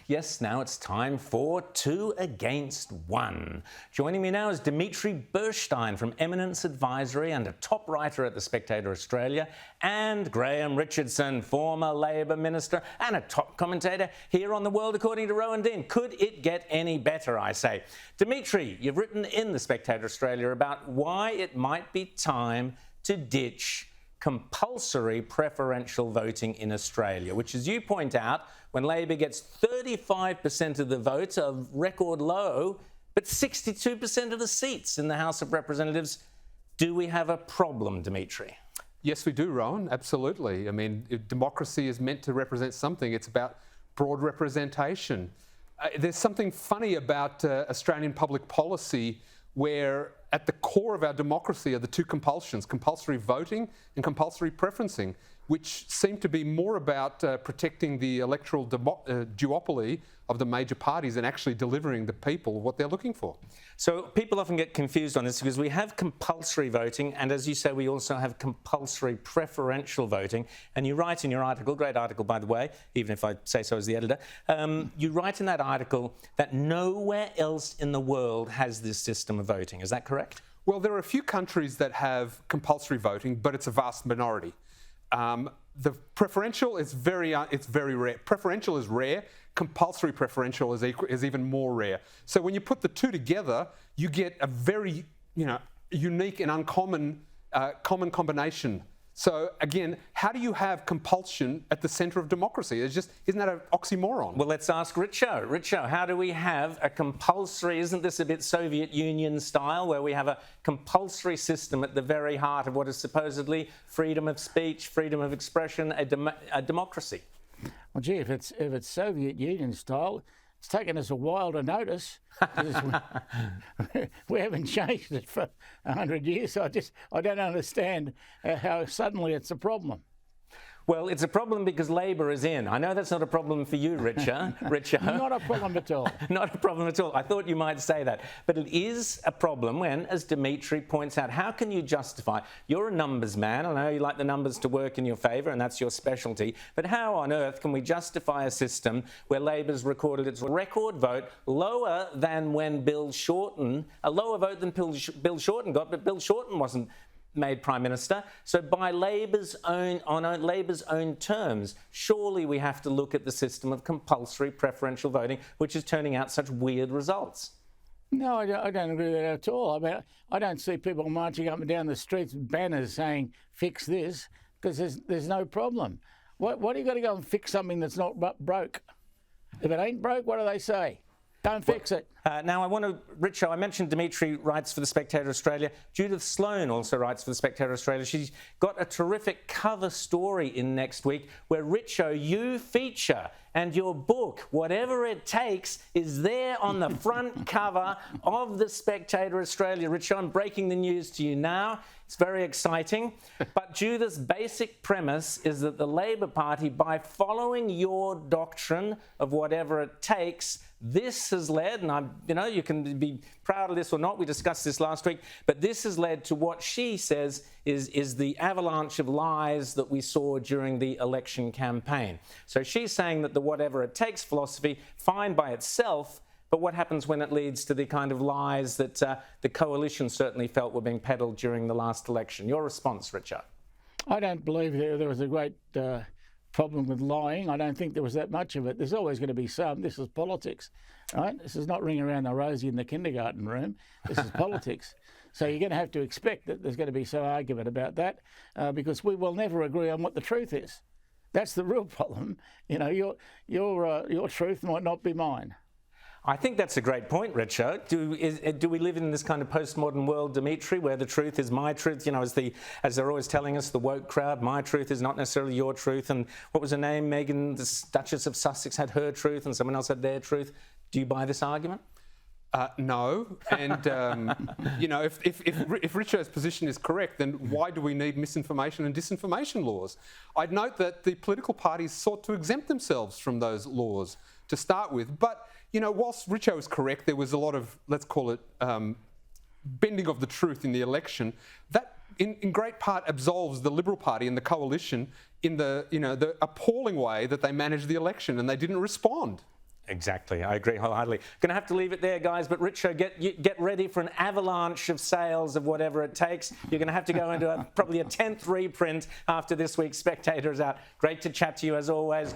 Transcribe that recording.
Yes, now it's time for 2 Against 1. Joining me now is Dimitri Burshtein from Eminence Advisory and a top writer at The Spectator Australia, and Graham Richardson, former Labor Minister and a top commentator here on The World According to Rowan Dean. Could it get any better, I say? Dimitri, you've written in The Spectator Australia about why it might be time to ditch compulsory preferential voting in Australia, which, as you point out, when Labor gets 35% of the vote, a record low, but 62% of the seats in the House of Representatives. Do we have a problem, Dimitri? Yes, we do, Rowan, absolutely. I mean, democracy is meant to represent something. It's about broad representation. There's something funny about Australian public policy where at the core of our democracy are the two compulsions, compulsory voting and compulsory preferencing, which seem to be more about protecting the electoral duopoly of the major parties and actually delivering the people what they're looking for. So people often get confused on this because we have compulsory voting, and as you say, we also have compulsory preferential voting. And you write in your article, great article by the way, even if I say so as the editor, you write in that article that nowhere else in the world has this system of voting. Is that correct? Well, there are a few countries that have compulsory voting, but it's a vast minority. The preferential is very rare. Preferential is rare. Compulsory preferential is even more rare. So when you put the two together, you get a very, unique and uncommon common combination. So again, how do you have compulsion at the centre of democracy? Isn't that an oxymoron? Well, let's ask Richo. Richo, how do we have a compulsory, isn't this a bit Soviet Union style, where we have a compulsory system at the very heart of what is supposedly freedom of speech, freedom of expression, a democracy? Well, gee, if it's Soviet Union style, it's taken us a while to notice. We haven't changed it for 100 years. So I don't understand how suddenly it's a problem. Well, it's a problem because Labor is in. I know that's not a problem for you, Richo. Not a problem at all. Not a problem at all. I thought you might say that. But it is a problem when, as Dimitri points out, how can you justify? You're a numbers man. I know you like the numbers to work in your favour, and that's your specialty. But how on earth can we justify a system where Labor's recorded its record vote lower than when Bill Shorten, a lower vote than Bill Shorten got, but Bill Shorten wasn't made Prime Minister. So by Labor's own terms, surely we have to look at the system of compulsory preferential voting, which is turning out such weird results. No, I don't agree with that at all. I mean, I don't see people marching up and down the streets with banners saying, fix this, because there's no problem. What do you got to go and fix something that's not broke? If it ain't broke, what do they say? Don't fix it. Now, Richo, I mentioned Dimitri writes for The Spectator Australia. Judith Sloan also writes for The Spectator Australia. She's got a terrific cover story in next week where, Richo, you feature, and your book, Whatever It Takes, is there on the front cover of The Spectator Australia. Richo, I'm breaking the news to you now. It's very exciting. But Judith's basic premise is that the Labor Party, by following your doctrine of whatever it takes, this has led, and you can be proud of this or not, we discussed this last week, but this has led to what she says is the avalanche of lies that we saw during the election campaign. So she's saying that the whatever it takes philosophy, fine by itself, but what happens when it leads to the kind of lies that the coalition certainly felt were being peddled during the last election? Your response, Richard? I don't believe there was a great problem with lying. I don't think there was that much of it. There's always going to be some. This is politics, right? This is not ringing around the rosy in the kindergarten room. This is politics. So you're going to have to expect that there's going to be some argument about that because we will never agree on what the truth is. That's the real problem. Your truth might not be mine. I think that's a great point, Richo. Do we live in this kind of postmodern world, Dimitri, where the truth is my truth? As they're always telling us, the woke crowd, my truth is not necessarily your truth. And what was her name? Meghan, the Duchess of Sussex, had her truth, and someone else had their truth. Do you buy this argument? No. And if Richo's position is correct, then why do we need misinformation and disinformation laws? I'd note that the political parties sought to exempt themselves from those laws to start with, but whilst Richo is correct, there was a lot of, let's call it, bending of the truth in the election. That, in great part, absolves the Liberal Party and the coalition in the appalling way that they managed the election, and they didn't respond. Exactly, I agree wholeheartedly. Going to have to leave it there, guys, but Richo, get ready for an avalanche of sales of whatever it takes. You're going to have to go into probably a 10th reprint after this week's Spectator is out. Great to chat to you as always.